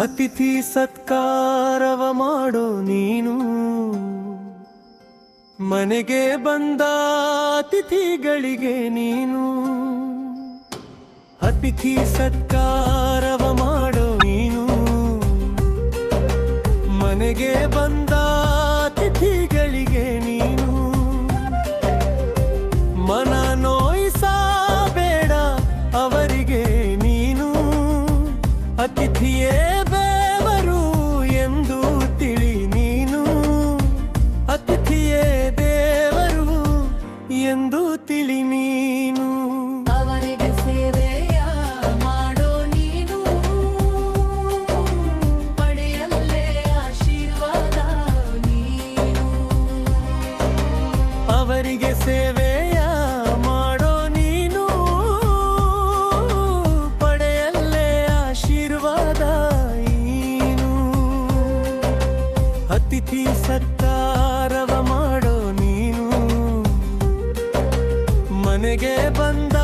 ಅತಿಥಿ ಸತ್ಕಾರವ ಮಾಡೋ ನೀನು, ಮನೆಗೆ ಬಂದ ಅತಿಥಿಗಳಿಗೆ ನೀನು. ಅತಿಥಿ ಸತ್ಕಾರವ ಮಾಡೋ ನೀನು, ಮನೆಗೆ ಬಂದ ಅತಿಥಿಗಳಿಗೆ ನೀನು. ಮನ ನೋಯಿಸಬೇಡ ಅವರಿಗೆ ನೀನು, ಅತಿಥಿಯೇ ದೇವರು ಎಂದು ತಿಳಿ ನೀನು. ಅತಿಥಿಯೇ ದೇವರು ಎಂದು ತಿಳಿ ನೀನು. ಅವರಿಗೆ ಸೇವೆಯ ಮಾಡೋ ನೀನು, ಪಡೆಯಲ್ಲೇ ಆಶೀರ್ವಾದ ನೀನು. ಅವರಿಗೆ ಸೇವೆಯ ಮಾಡೋ ನೀನು, ಪಡೆಯಲ್ಲೇ ಆಶೀರ್ವಾದ ನೀನು. ಅತಿಥಿ ಸತ್ಕಾರವ ಮಾಡೋ ನೀನು, ಮನೆಗೆ ಬಂದ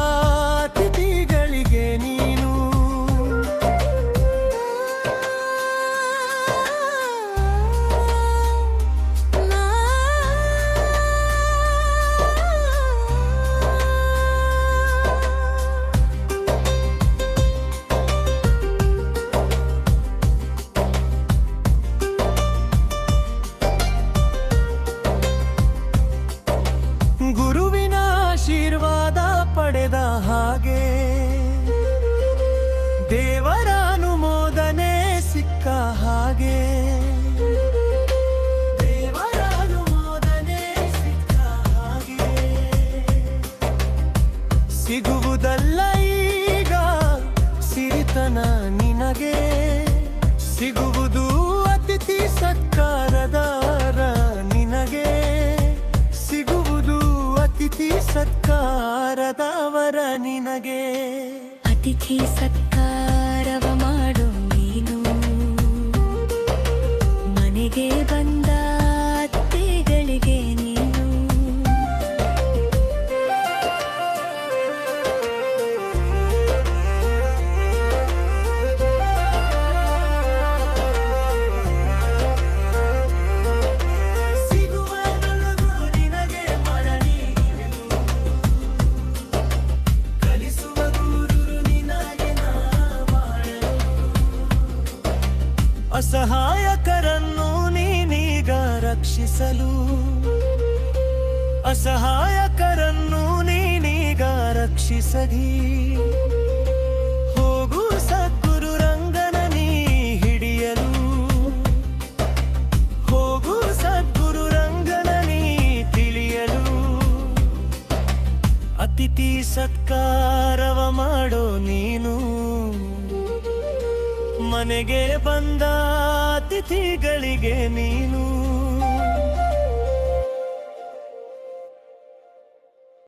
ಅತಿಥಿಗಳಿಗೆ ನೀನು. ಗುರುವಿನ ಆಶೀರ್ವಾದ ಪಡೆದ ಹಾಗೆ, ದೇವರ ಅನುಮೋದನೆ ಸಿಕ್ಕ ಹಾಗೆ. ದೇವರ ಅನುಮೋದನೆ ಸಿಕ್ಕ ಹಾಗೆ ಸಿಗುವುದಲ್ಲ ಈಗ ಸಿರಿತನ ನಿನಗೆ. ಸಿಗುವುದು ಅತಿಥಿ ಸತ್ಕಾರದಾರ ನಿನಗೆ. ಸಿಗುವುದು ಅತಿಥಿ ಸತ್ಕಾರದವರ ನಿನಗೆ. ಅತಿಥಿ ಸತ್ಕಾರವ ಮಾಡೋ ನೀನು, ಮನೆಗೆ ಬಂದ ಅತಿಥಿಗಳಿಗೆ ನೀನು. ಅಸಹಾಯಕರನ್ನು ನೀನೀಗ ರಕ್ಷಿಸಲು, ಅಸಹಾಯಕರನ್ನು ನೀನೀಗ ರಕ್ಷಿಸದಿ. ಹೋಗು ಸದ್ಗುರು ರಂಗನ ನೀ ಹಿಡಿಯಲು, ಹೋಗು ಸದ್ಗುರು ರಂಗನ ನೀ ತಿಳಿಯಲು. ಅತಿಥಿ ಸತ್ಕಾರವ ಮಾಡೋ ನೀನು, ಮನೆಗೆ ಬಂದ ಅತಿಥಿಗಳಿಗೆ ನೀನು.